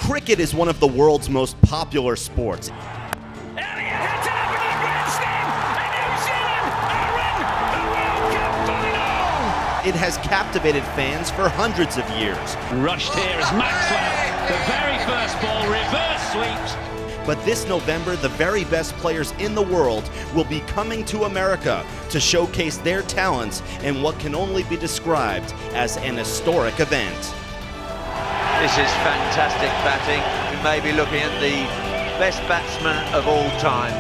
Cricket is one of the world's most popular sports. Elliott hits it up into the grandstand, and New Zealand are in the World Cup final! It has captivated fans for hundreds of years. Rushed here as Maxwell, the very first ball, reverse sweeps. But this November, the very best players in the world will be coming to America to showcase their talents in what can only be described as an historic event. This is fantastic batting. We may be looking at the best batsman of all time.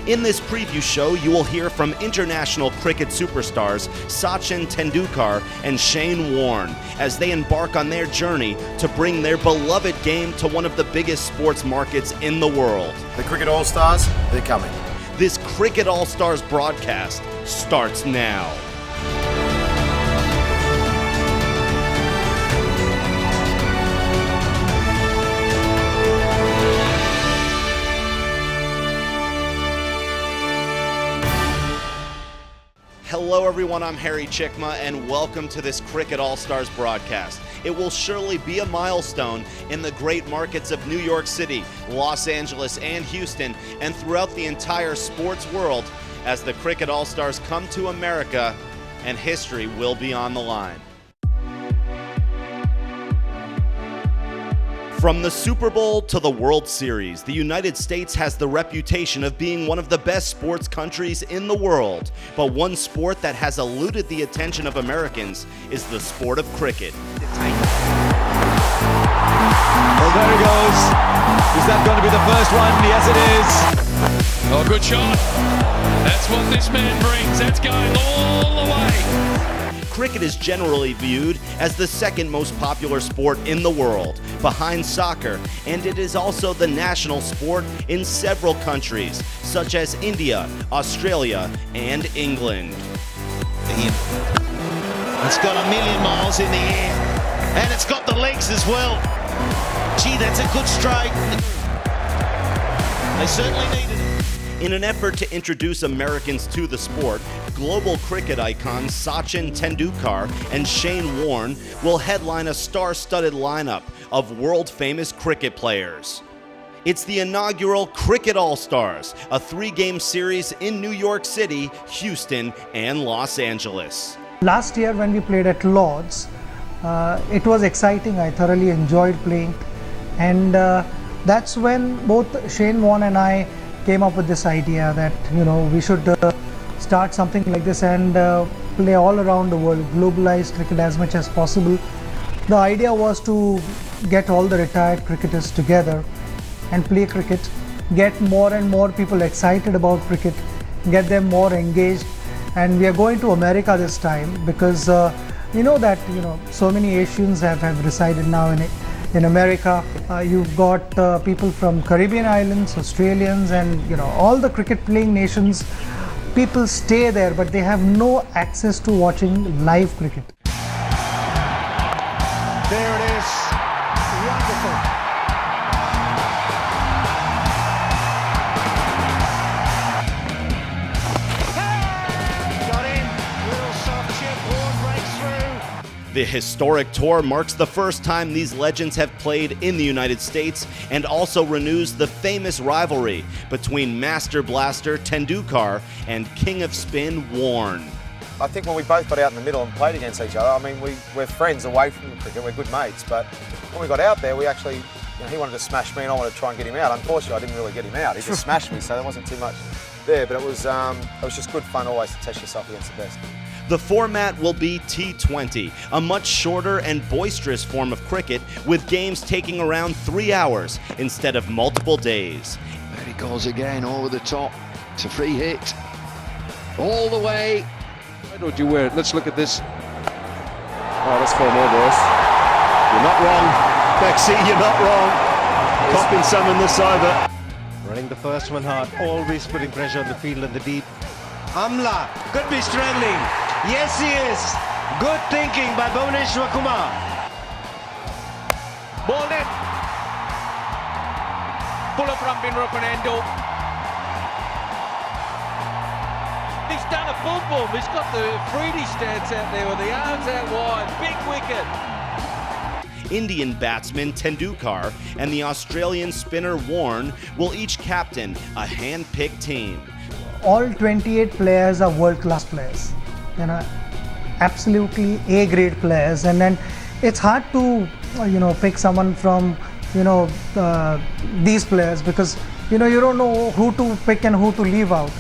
In this preview show, you will hear from international cricket superstars Sachin Tendulkar and Shane Warne as they embark on their journey to bring their beloved game to one of the biggest sports markets in the world. The Cricket All-Stars, they're coming. This Cricket All-Stars broadcast starts now. Hello everyone, I'm Harry Chickma and welcome to this Cricket All-Stars broadcast. It will surely be a milestone in the great markets of New York City, Los Angeles, and Houston, and throughout the entire sports world as the Cricket All-Stars come to America and history will be on the line. From the Super Bowl to the World Series, the United States has the reputation of being one of the best sports countries in the world. But one sport that has eluded the attention of Americans is the sport of cricket. Well, there he goes. Is that going to be the first one? Yes, it is. Oh, good shot. That's what this man brings. That's going all the way. Cricket is generally viewed as the second most popular sport in the world, behind soccer, and it is also the national sport in several countries, such as India, Australia, and England. It's got a million miles in the air, and it's got the legs as well. Gee, that's a good strike. They certainly needed it. In an effort to introduce Americans to the sport, global cricket icons Sachin Tendulkar and Shane Warne will headline a star-studded lineup of world-famous cricket players. It's the inaugural Cricket All-Stars, a three-game series in New York City, Houston, and Los Angeles. Last year when we played at Lord's, it was exciting. I thoroughly enjoyed playing, and that's when both Shane Warne and I came up with this idea that we should start something like this and play all around the world, globalize cricket as much as possible. The idea was to get all the retired cricketers together and play cricket, get more and more people excited about cricket, get them more engaged. And we are going to America this time because so many Asians have resided now in America. You've got people from Caribbean islands, Australians, and all the cricket playing nations. People stay there, but they have no access to watching live cricket. There it is. Wonderful. The historic tour marks the first time these legends have played in the United States and also renews the famous rivalry between Master Blaster Tendulkar and King of Spin Warne. I think when we both got out in the middle and played against each other, I mean, we're friends away from the cricket, we're good mates, but when we got out there, we actually, he wanted to smash me and I wanted to try and get him out. Unfortunately, I didn't really get him out. He just smashed me, so there wasn't too much there, but it was just good fun always to test yourself against the best. The format will be T20, a much shorter and boisterous form of cricket with games taking around 3 hours instead of multiple days. There he goes again, over the top. It's a free hit. All the way. Why don't you wear it? Let's look at this. Oh, that's 4 more, boys. You're not wrong, Bexy, you're not wrong. Popping some in this over. Running the first one hard, always putting pressure on the field and the deep. Amla could be struggling. Yes, he is. Good thinking by Bhuvneshwar Kumar. Ball in. Pull up from Binropanendo. He's done a full boom. He's got the 3D stance out there with the arms out wide. Big wicket. Indian batsman Tendulkar and the Australian spinner Warne will each captain a hand-picked team. All 28 players are world-class players, absolutely A-grade players, and then it's hard to pick someone from these players because you don't know who to pick and who to leave out.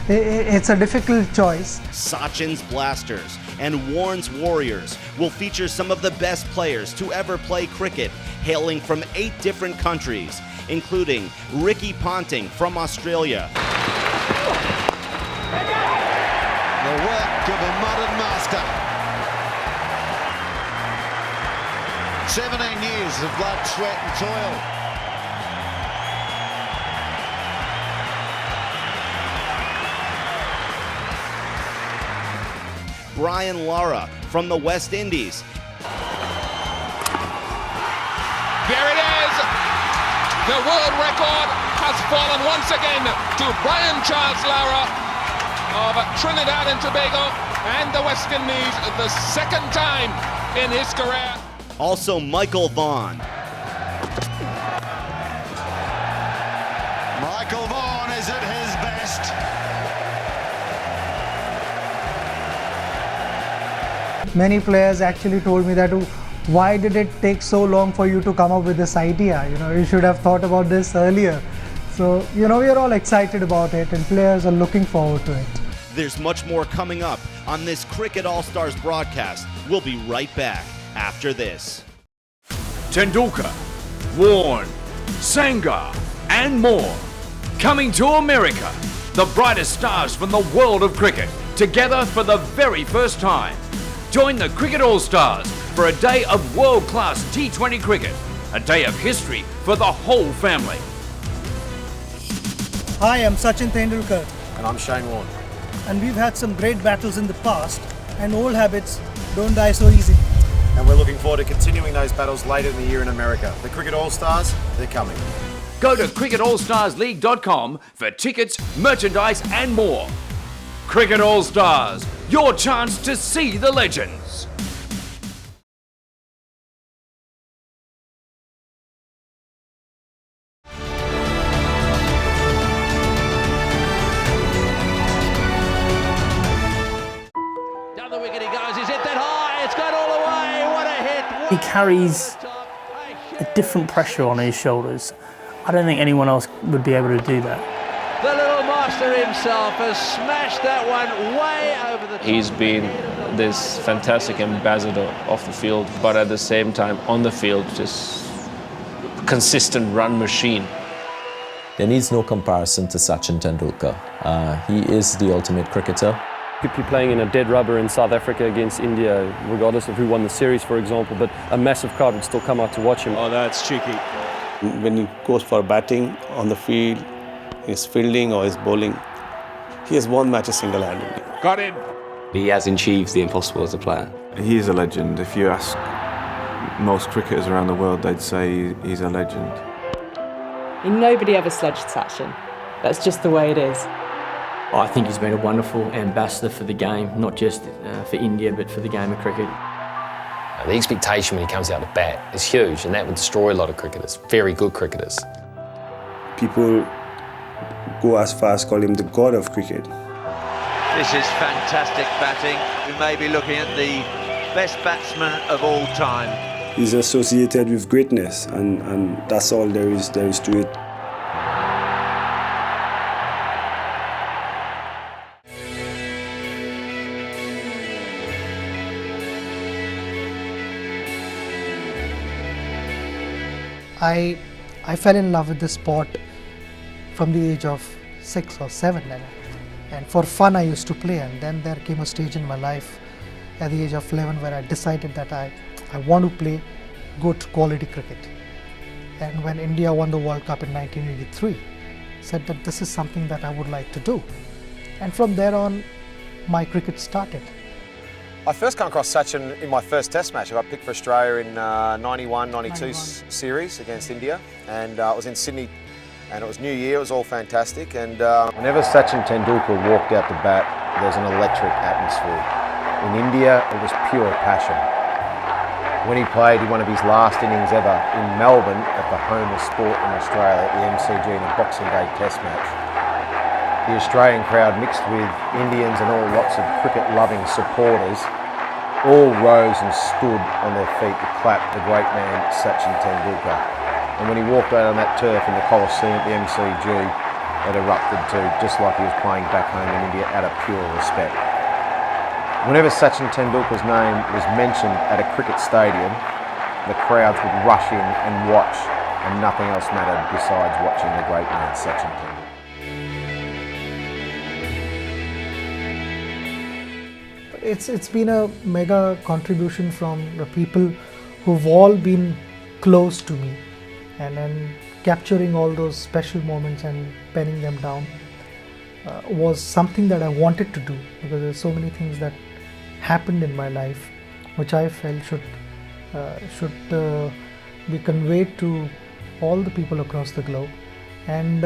It's a difficult choice. Sachin's Blasters and Warne's Warriors will feature some of the best players to ever play cricket, hailing from 8 different countries, including Ricky Ponting from Australia. The work of a modern master. 17 years of blood, sweat and toil. Brian Lara from the West Indies. There it is. The world record has fallen once again to Brian Charles Lara of Trinidad and Tobago and the West Indies, the second time in his career. Also Michael Vaughan. Michael Vaughan is at his best. Many players actually told me that, why did it take so long for you to come up with this idea? You should have thought about this earlier. So, we're all excited about it and players are looking forward to it. There's much more coming up on this Cricket All-Stars broadcast. We'll be right back after this. Tendulkar, Warne, Sangha, and more. Coming to America, the brightest stars from the world of cricket, together for the very first time. Join the Cricket All-Stars for a day of world-class T20 cricket, a day of history for the whole family. Hi, I'm Sachin Tendulkar. And I'm Shane Warne. And we've had some great battles in the past, and old habits don't die so easy. And we're looking forward to continuing those battles later in the year in America. The Cricket All-Stars, they're coming. Go to cricketallstarsleague.com for tickets, merchandise and more. Cricket All-Stars, your chance to see the legends. Down the wicket he goes, he's hit that high, it's gone all the way, what a hit! He carries a different pressure on his shoulders. I don't think anyone else would be able to do that. The little master himself has smashed that one way over the top. He's been this fantastic ambassador off the field, but at the same time on the field, just consistent run machine. There needs no comparison to Sachin Tendulkar. He is the ultimate cricketer. Could be playing in a dead rubber in South Africa against India, regardless of who won the series, for example, but a massive crowd would still come out to watch him. Oh, that's cheeky. When he goes for batting on the field, his fielding or his bowling, he has won matches single-handedly. Got him. He has achieved the impossible as a player. He is a legend. If you ask most cricketers around the world, they'd say he's a legend. Nobody ever sledged Sachin. That's just the way it is. I think he's been a wonderful ambassador for the game, not just for India, but for the game of cricket. The expectation when he comes out to bat is huge, and that would destroy a lot of cricketers, very good cricketers. People go as far as call him the god of cricket. This is fantastic batting. We may be looking at the best batsman of all time. He's associated with greatness, and that's all there is to it. I fell in love with the sport from the age of 6 or 7, and for fun I used to play, and then there came a stage in my life at the age of 11 where I decided that I want to play good quality cricket. And when India won the World Cup in 1983, said that this is something that I would like to do, and from there on my cricket started. I first come across Sachin in my first Test match. I got picked for Australia in 91-92 series against India, and it was in Sydney, and it was New Year. It was all fantastic, and whenever Sachin Tendulkar walked out the bat, there was an electric atmosphere. In India, it was pure passion. When he played one of his last innings ever in Melbourne at the home of sport in Australia, at the MCG in a Boxing Day Test match. The Australian crowd, mixed with Indians and all lots of cricket-loving supporters, all rose and stood on their feet to clap the great man Sachin Tendulkar. And when he walked out on that turf in the Coliseum at the MCG, it erupted too, just like he was playing back home in India, out of pure respect. Whenever Sachin Tendulkar's name was mentioned at a cricket stadium, the crowds would rush in and watch, and nothing else mattered besides watching the great man Sachin Tendulkar. It's been a mega contribution from the people who've all been close to me, and then capturing all those special moments and penning them down was something that I wanted to do, because there's so many things that happened in my life which I felt should be conveyed to all the people across the globe. And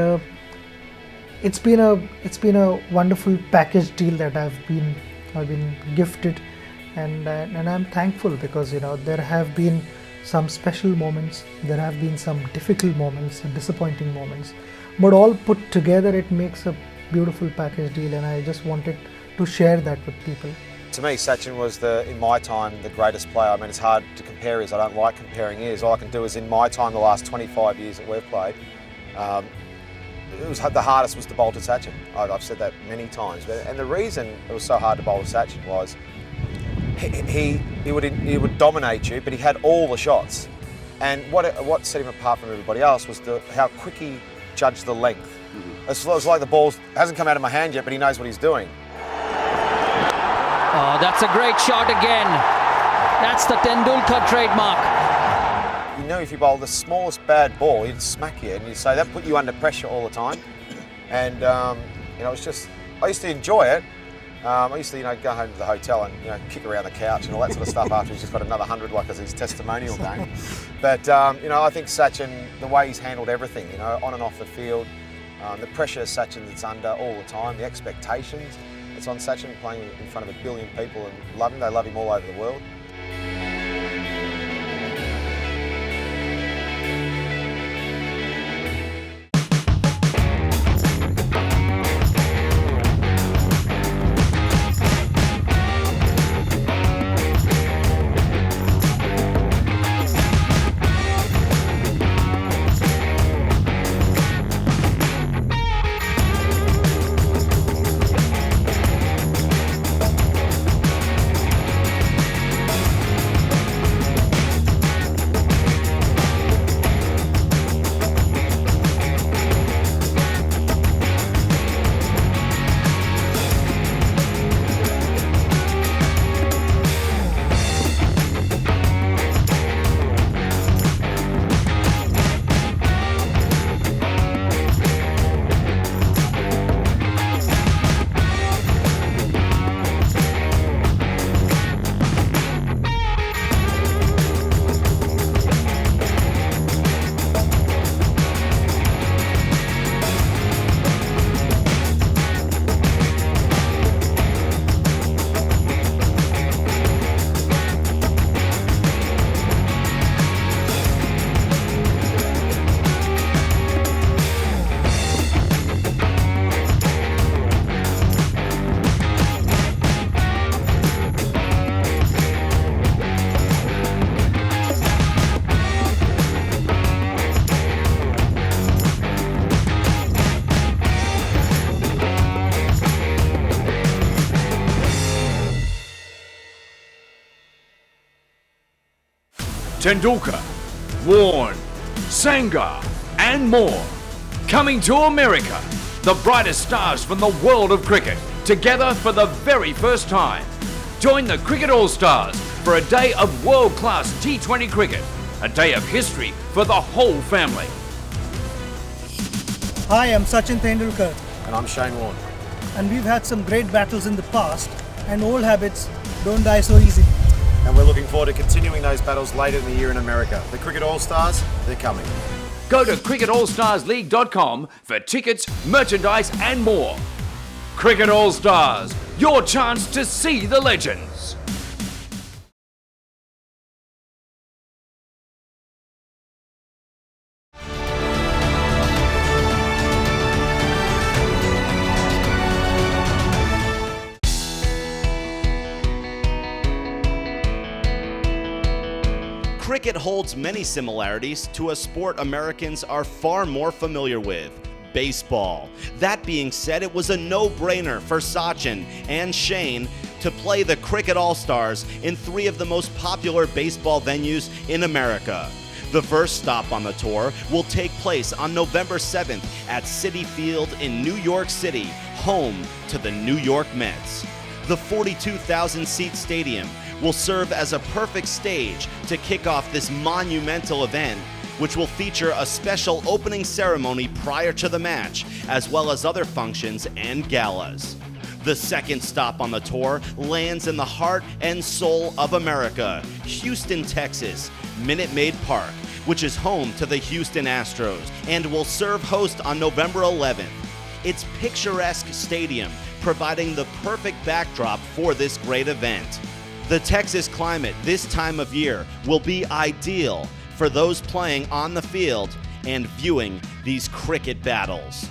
it's been a wonderful package deal that I've been gifted, and I'm thankful, because there have been some special moments, there have been some difficult moments, disappointing moments, but all put together it makes a beautiful package deal, and I just wanted to share that with people. To me, Sachin was, in my time, the greatest player. I mean, it's hard to compare his. I don't like comparing his. All I can do is, in my time, the last 25 years that we've played, the hardest was to bowl to Sachin. I've said that many times. And the reason it was so hard to bowl to Sachin was he would dominate you, but he had all the shots. And what set him apart from everybody else was how quick he judged the length. It's like the ball hasn't come out of my hand yet, but he knows what he's doing. Oh, that's a great shot again. That's the Tendulkar trademark. You know, if you bowl the smallest bad ball, he'd smack you, and you'd say that put you under pressure all the time. And it's just, I used to enjoy it. I used to, go home to the hotel and kick around the couch and all that sort of stuff after he's just got another 100, like as his testimonial game. But I think Sachin, the way he's handled everything, on and off the field, the pressure Sachin that's under all the time, the expectations. It's on Sachin playing in front of 1 billion people and they love him all over the world. Tendulkar, Warne, Sangha, and more. Coming to America, the brightest stars from the world of cricket, together for the very first time. Join the Cricket All-Stars for a day of world-class T20 cricket, a day of history for the whole family. Hi, I'm Sachin Tendulkar. And I'm Shane Warne. And we've had some great battles in the past, and old habits don't die so easy. And we're looking forward to continuing those battles later in the year in America. The Cricket All-Stars, they're coming. Go to cricketallstarsleague.com for tickets, merchandise and more. Cricket All-Stars, your chance to see the legends. cricket holds many similarities to a sport Americans are far more familiar with: baseball. That being said, it was a no-brainer for Sachin and Shane to play the Cricket All-Stars in 3 of the most popular baseball venues in America. The first stop on the tour will take place on November 7th at Citi Field in New York City, home to the New York Mets. The 42,000-seat stadium will serve as a perfect stage to kick off this monumental event, which will feature a special opening ceremony prior to the match, as well as other functions and galas. The second stop on the tour lands in the heart and soul of America, Houston, Texas, Minute Maid Park, which is home to the Houston Astros, and will serve host on November 11th. Its picturesque stadium providing the perfect backdrop for this great event. The Texas climate this time of year will be ideal for those playing on the field and viewing these cricket battles.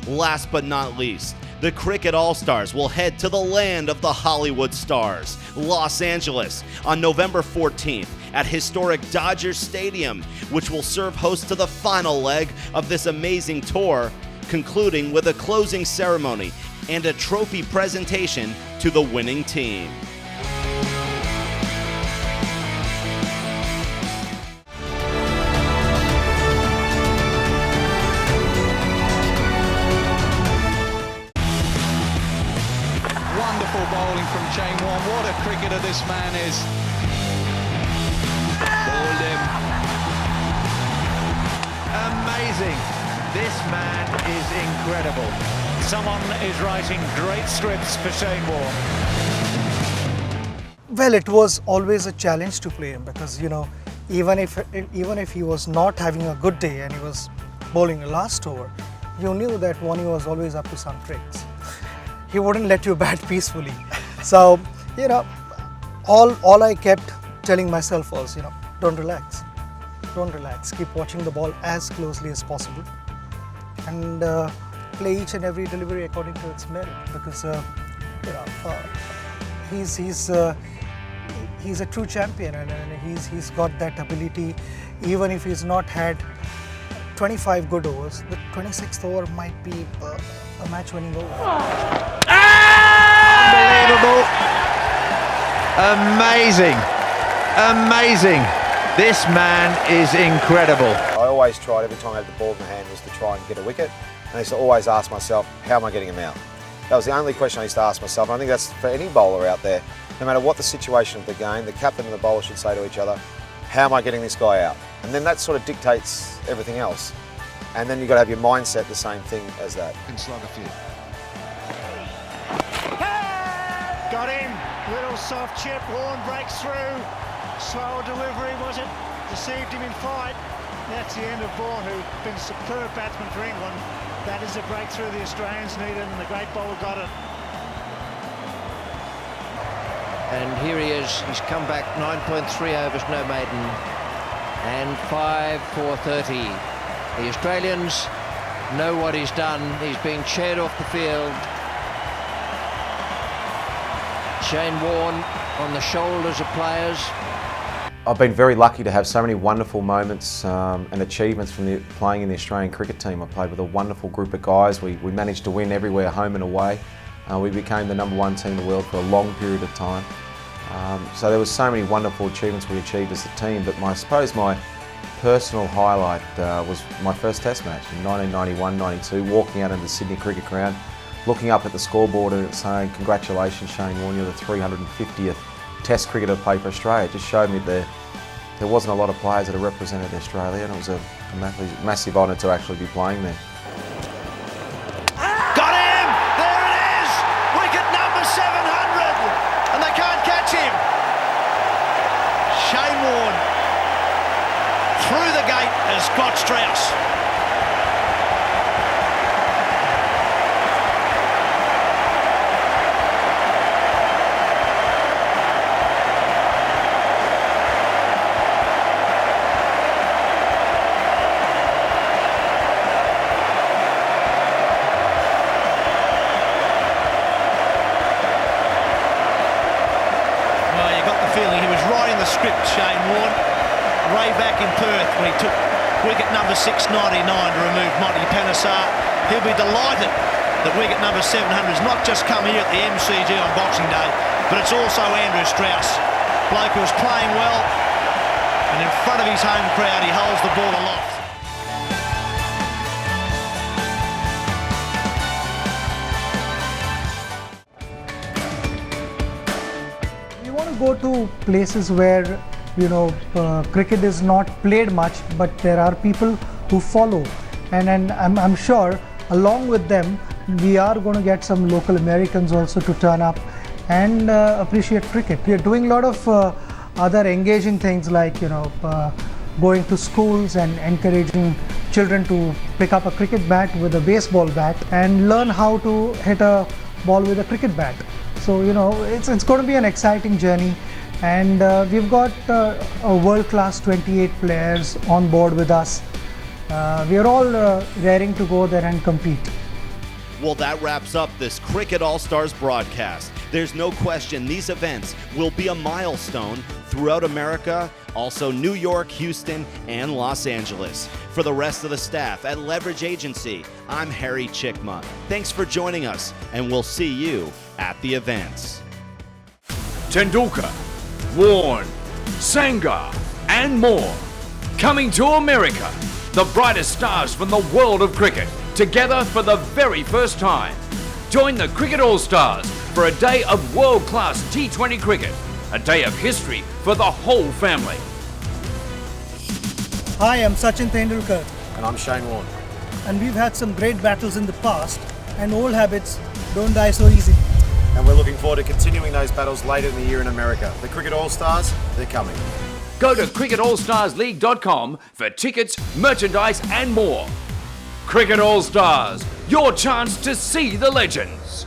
Last but not least, the Cricket All-Stars will head to the land of the Hollywood stars, Los Angeles, on November 14th at historic Dodger Stadium, which will serve host to the final leg of this amazing tour, concluding with a closing ceremony and a trophy presentation to the winning team. Bowling from Shane Warne. What a cricketer this man is. Bowled him. Amazing. This man is incredible. Someone is writing great scripts for Shane Warne. Well, it was always a challenge to play him because, you know, even if he was not having a good day and he was bowling a last over, you knew that Warne was always up to some tricks. He wouldn't let you bat peacefully. So, you know, all I kept telling myself was, you know, don't relax. Keep watching the ball as closely as possible and play each and every delivery according to its merit, because you know, he's a true champion, and he's got that ability. Even if he's not had 25 good overs, the 26th over might be a match-winning over. Unbelievable. Amazing. This man is incredible. I always tried, every time I had the ball in my hand, was to try and get a wicket. And I used to always ask myself, how am I getting him out? That was the only question I used to ask myself. And I think that's for any bowler out there. No matter what the situation of the game, the captain and the bowler should say to each other, how am I getting this guy out? And then that sort of dictates everything else. And then you've got to have your mindset the same thing as that. Can slug a few. Got him. Little soft chip. Warne breaks through. Slower delivery, was it? Deceived him in flight. That's the end of Warne, who's been a superb batsman for England. That is a breakthrough the Australians needed, and the great bowler got it. And here he is. He's come back 9.3 overs, no maiden, and 5 for 30. The Australians know what he's done. He's being chaired off the field. Shane Warne on the shoulders of players. I've been very lucky to have so many wonderful moments and achievements from playing in the Australian cricket team. I played with a wonderful group of guys. We managed to win everywhere, home and away. We became the #1 team in the world for a long period of time. So there was so many wonderful achievements we achieved as a team, but I suppose my personal highlight was my first Test match in 1991-92, walking out into the Sydney Cricket Ground, looking up at the scoreboard and saying, congratulations Shane Warne, you're the 350th Test cricketer to play for Australia. It just showed me that there wasn't a lot of players that have represented Australia, and it was a massive honour to actually be playing there. Got him! There it is! Wicket number 700! And they can't catch him! Shane Warne through the gate as Scott Strauss. Well, you got the feeling he was writing the script, Shane Warne. way back in Perth when he took wicket number 699 to remove Monty Panesar. He'll be delighted that wicket number 700 has not just come here at the MCG on Boxing Day, but it's also Andrew Strauss. Bloke who was playing well, and in front of his home crowd he holds the ball aloft. We want to go to places where cricket is not played much, but there are people who follow, and I'm sure along with them we are going to get some local Americans also to turn up and appreciate cricket. We are doing a lot of other engaging things like going to schools and encouraging children to pick up a cricket bat with a baseball bat and learn how to hit a ball with a cricket bat. So it's going to be an exciting journey, and we've got a world-class 28 players on board with us. We are all raring to go there and compete. Well, that wraps up this Cricket All-Stars broadcast. There's no question these events will be a milestone throughout America, also New York, Houston, and Los Angeles. For the rest of the staff at Leverage Agency, I'm Harry Chickma. Thanks for joining us, and we'll see you at the events. Tendulkar, Warne, Sangha, and more. Coming to America, the brightest stars from the world of cricket, together for the very first time. Join the Cricket All-Stars for a day of world-class T20 cricket, a day of history for the whole family. Hi, I'm Sachin Tendulkar. And I'm Shane Warne. And we've had some great battles in the past, and old habits don't die so easy. And we're looking forward to continuing those battles later in the year in America. The Cricket All-Stars, they're coming. Go to cricketallstarsleague.com for tickets, merchandise, and more. Cricket All-Stars, your chance to see the legends.